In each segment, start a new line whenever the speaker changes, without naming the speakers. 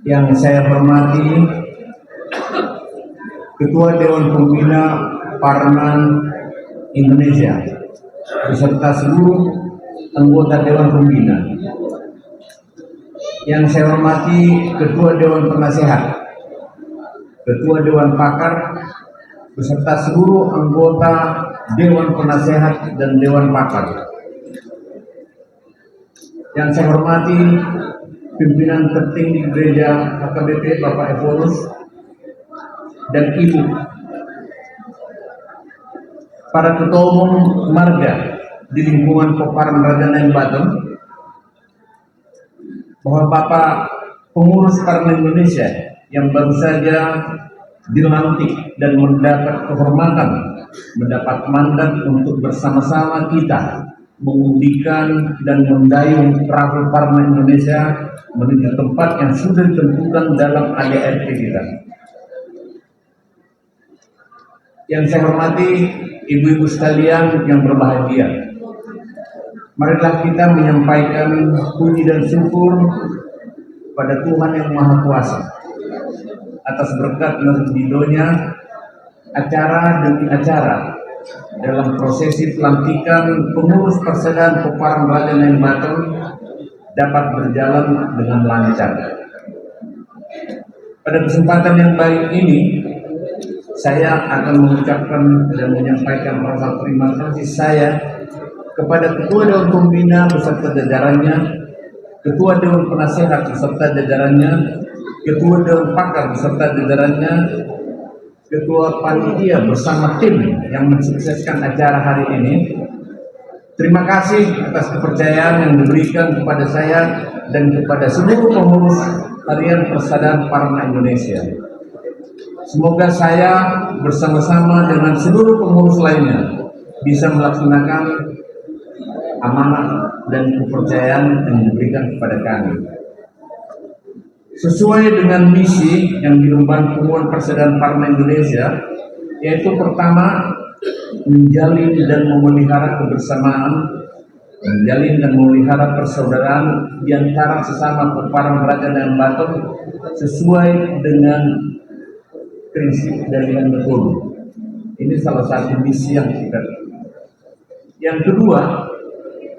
Yang saya hormati Ketua Dewan Pembina Parman Indonesia beserta seluruh anggota Dewan Pembina. Yang saya hormati Ketua Dewan Penasehat, Ketua Dewan Pakar beserta seluruh anggota Dewan Penasehat dan Dewan Pakar. Yang saya hormati pimpinan tertinggi Gereja HKBP Bapak Evolus dan Ibu, para ketua umum marga di lingkungan Peparan Raja Naing Baton, bahwa Bapak pengurus Parlemen Indonesia yang baru saja dilantik dan mendapat kehormatan, mendapat mandat untuk bersama-sama kita mengundikan dan mendayung perahu Parlemen Indonesia menuju tempat yang sudah ditentukan dalam ADRT kita. Yang saya hormati ibu-ibu sekalian yang berbahagia, marilah kita menyampaikan puji dan syukur pada Tuhan yang Maha Kuasa atas berkat dan ridhonya acara demi acara dalam prosesi pelantikan pengurus Persaudaraan Peparan Raja Naing Baton dapat berjalan dengan lancar. Pada kesempatan yang baik ini, saya akan mengucapkan dan menyampaikan rasa terima kasih saya kepada Ketua Dewan Pembina beserta jajarannya, Ketua Dewan Penasehat beserta jajarannya, Ketua Dewan Pakar beserta jajarannya, Ketua Panitia bersama tim yang mensukseskan acara hari ini. Terima kasih atas kepercayaan yang diberikan kepada saya dan kepada seluruh pengurus Harian Persaudaraan Parman Indonesia. Semoga saya bersama-sama dengan seluruh pengurus lainnya bisa melaksanakan amanah dan kepercayaan yang diberikan kepada kami sesuai dengan misi yang diemban Pengurus Persaudaraan Parman Indonesia, yaitu pertama, menjalin dan memelihara kebersamaan, menjalin dan memelihara persaudaraan di antara sesama Peparan Raja Naing Baton sesuai dengan prinsip dari betul. Ini salah satu misi yang kita. Yang kedua,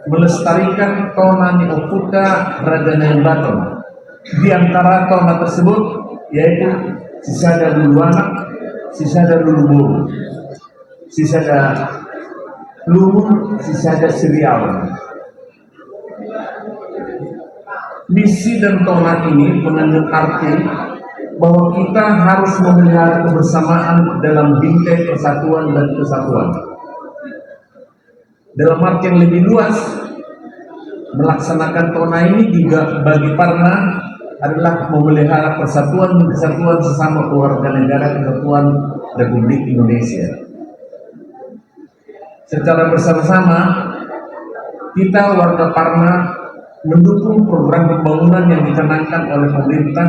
melestarikan tona Neofuta Raja Naing Baton. Di antara tona tersebut yaitu Sisada Luluanak, Sisada Luluburu, Sisada Luhur, Sisada Siriawan. Misi dan tona ini mengandung arti bahwa kita harus memelihara kebersamaan dalam bingkai persatuan dan kesatuan. Dalam arti yang lebih luas, melaksanakan tona ini juga bagi Parna adalah memelihara persatuan dan kesatuan sesama keluarga negara kesatuan Republik Indonesia. Secara bersama-sama, kita warga Parna mendukung program pembangunan yang dicanangkan oleh pemerintah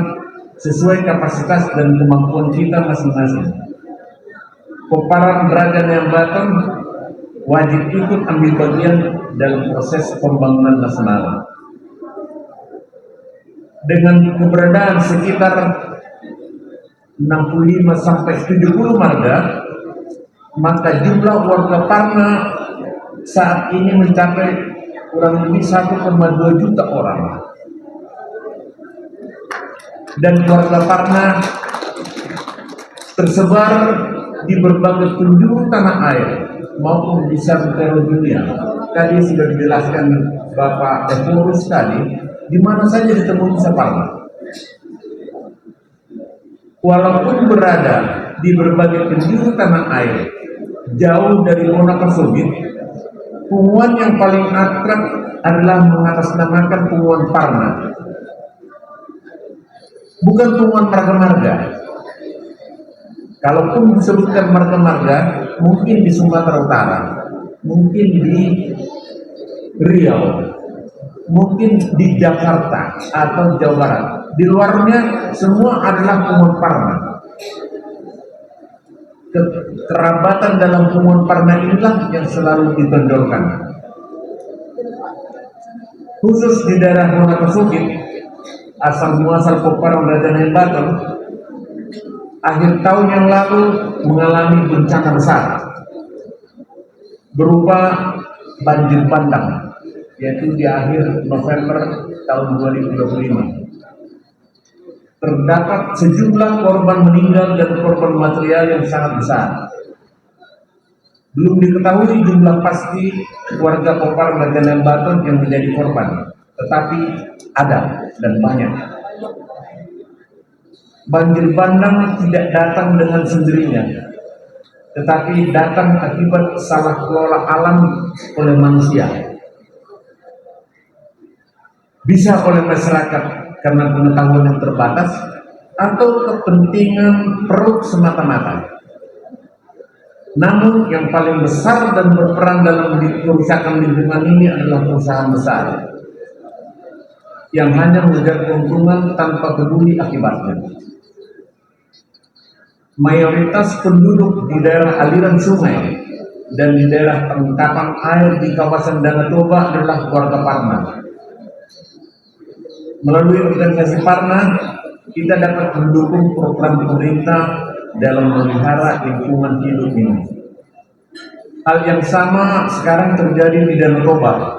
sesuai kapasitas dan kemampuan kita masing-masing. Peparan Raja Naing Baton wajib ikut ambil bagian dalam proses pembangunan nasional. Dengan keberadaan sekitar 65 sampai 70 marga, maka jumlah warga Parna saat ini mencapai kurang lebih 1,2 juta orang. Dan warga Parna tersebar di berbagai penjuru tanah air maupun di seluruh dunia. Tadi sudah dijelaskan Bapak Evolus tadi, di mana saja ditemui Parna. Walaupun berada di berbagai penjuru tanah air, jauh dari Monaco-Soviet, punguan yang paling akrab adalah mengatasnamakan punguan Parna. Bukan punguan marga-marga. Kalaupun disebutkan marga-marga, mungkin di Sumatera Utara, mungkin di Riau, mungkin di Jakarta atau Jawa Barat. Di luarnya semua adalah punguan Parna. Kerabatan dalam punguan Parna inilah yang selalu ditonjolkan. Khusus di daerah Monaco-Soviet, asal muasal Peparang Raja Baton akhir tahun yang lalu mengalami bencana besar berupa banjir bandang, yaitu di akhir November tahun 2025. Terdapat sejumlah korban meninggal dan korban material yang sangat besar. Belum diketahui jumlah pasti warga Peparang Raja Baton yang menjadi korban, tetapi ada dan banyak. Banjir bandang tidak datang dengan sendirinya, tetapi datang akibat salah kelola alam oleh manusia. Bisa oleh masyarakat karena pengetahuan yang terbatas atau kepentingan perut semata-mata. Namun yang paling besar dan berperan dalam kerusakan lingkungan ini adalah perusahaan besar yang hanya mengejar keuntungan tanpa peduli akibatnya. Mayoritas penduduk di daerah aliran sungai dan di daerah penangkapan air di kawasan Danau Toba adalah warga Parna. Melalui organisasi Parna, kita dapat mendukung program pemerintah dalam memelihara lingkungan hidup ini. Hal yang sama sekarang terjadi di Danau Toba.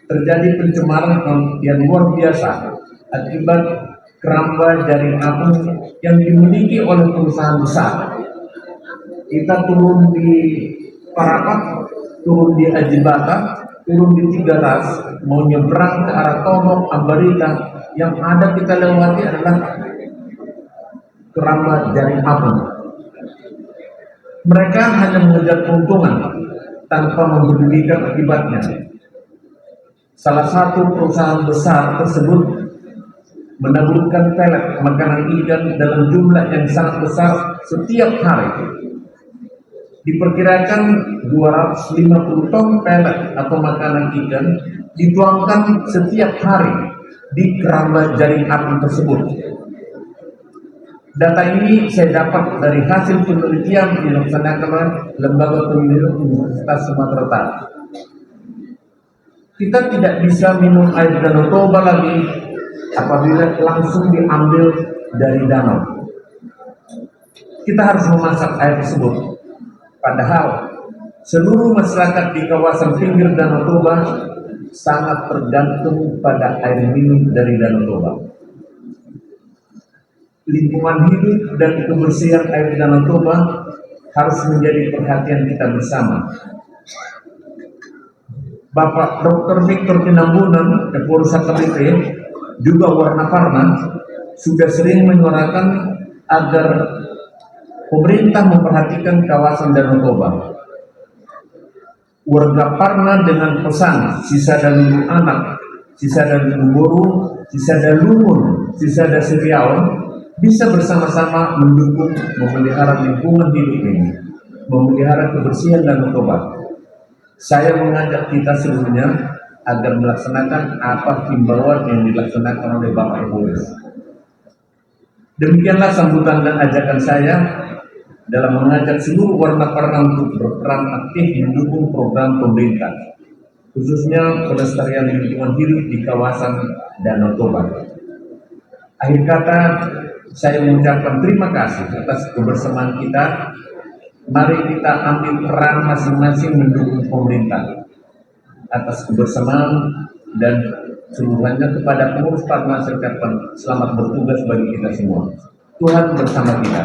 Terjadi pencemaran yang luar biasa akibat keramba jaring apung yang dimiliki oleh perusahaan besar. Kita turun di Parapat, turun di Ajibata, turun di Tigaras, mau nyebrang ke arah Tomok, Ambarita, yang ada kita lewati adalah keramba jaring apung. Mereka hanya mengejar keuntungan tanpa mempedulikan akibatnya. Salah satu perusahaan besar tersebut menaburkan pelet makanan ikan dalam jumlah yang sangat besar setiap hari. Diperkirakan 250 ton pelet atau makanan ikan dituangkan setiap hari di keramba jaring apung tersebut. Data ini saya dapat dari hasil penelitian yang dilaksanakan oleh Lembaga Penelitian Universitas Sumatera Utara. Kita tidak bisa minum air Danau Toba lagi apabila langsung diambil dari danau. Kita harus memasak air tersebut. Padahal seluruh masyarakat di kawasan pinggir Danau Toba sangat tergantung pada air minum dari Danau Toba. Lingkungan hidup dan kebersihan air Danau Toba harus menjadi perhatian kita bersama. Bapak Dr. Victor Tinambunan, Kapolres KPP, juga Warna Parna, sudah sering menyuarakan agar pemerintah memperhatikan kawasan Danau Toba. Warga Parna dengan pesan Sisada Lulu Anak, Sisada Lulu Boru, Sisada Lumun, Sisada Siriawan bisa bersama-sama mendukung memelihara lingkungan hidup ini, memelihara kebersihan Danau Toba. Saya mengajak kita seluruhnya agar melaksanakan apa himbauan yang dilaksanakan oleh Bapak Ibu. Demikianlah sambutan dan ajakan saya dalam mengajak seluruh Warna Parna untuk berperan aktif mendukung program pemerintah, khususnya pelestarian lingkungan hidup di kawasan Danau Toba. Akhir kata, saya mengucapkan terima kasih atas kebersamaan kita. Mari kita ambil peran masing-masing mendukung pemerintah atas kebersamaan dan seluruhnya. Kepada pengurus Parna serta selamat bertugas bagi kita semua. Tuhan bersama kita.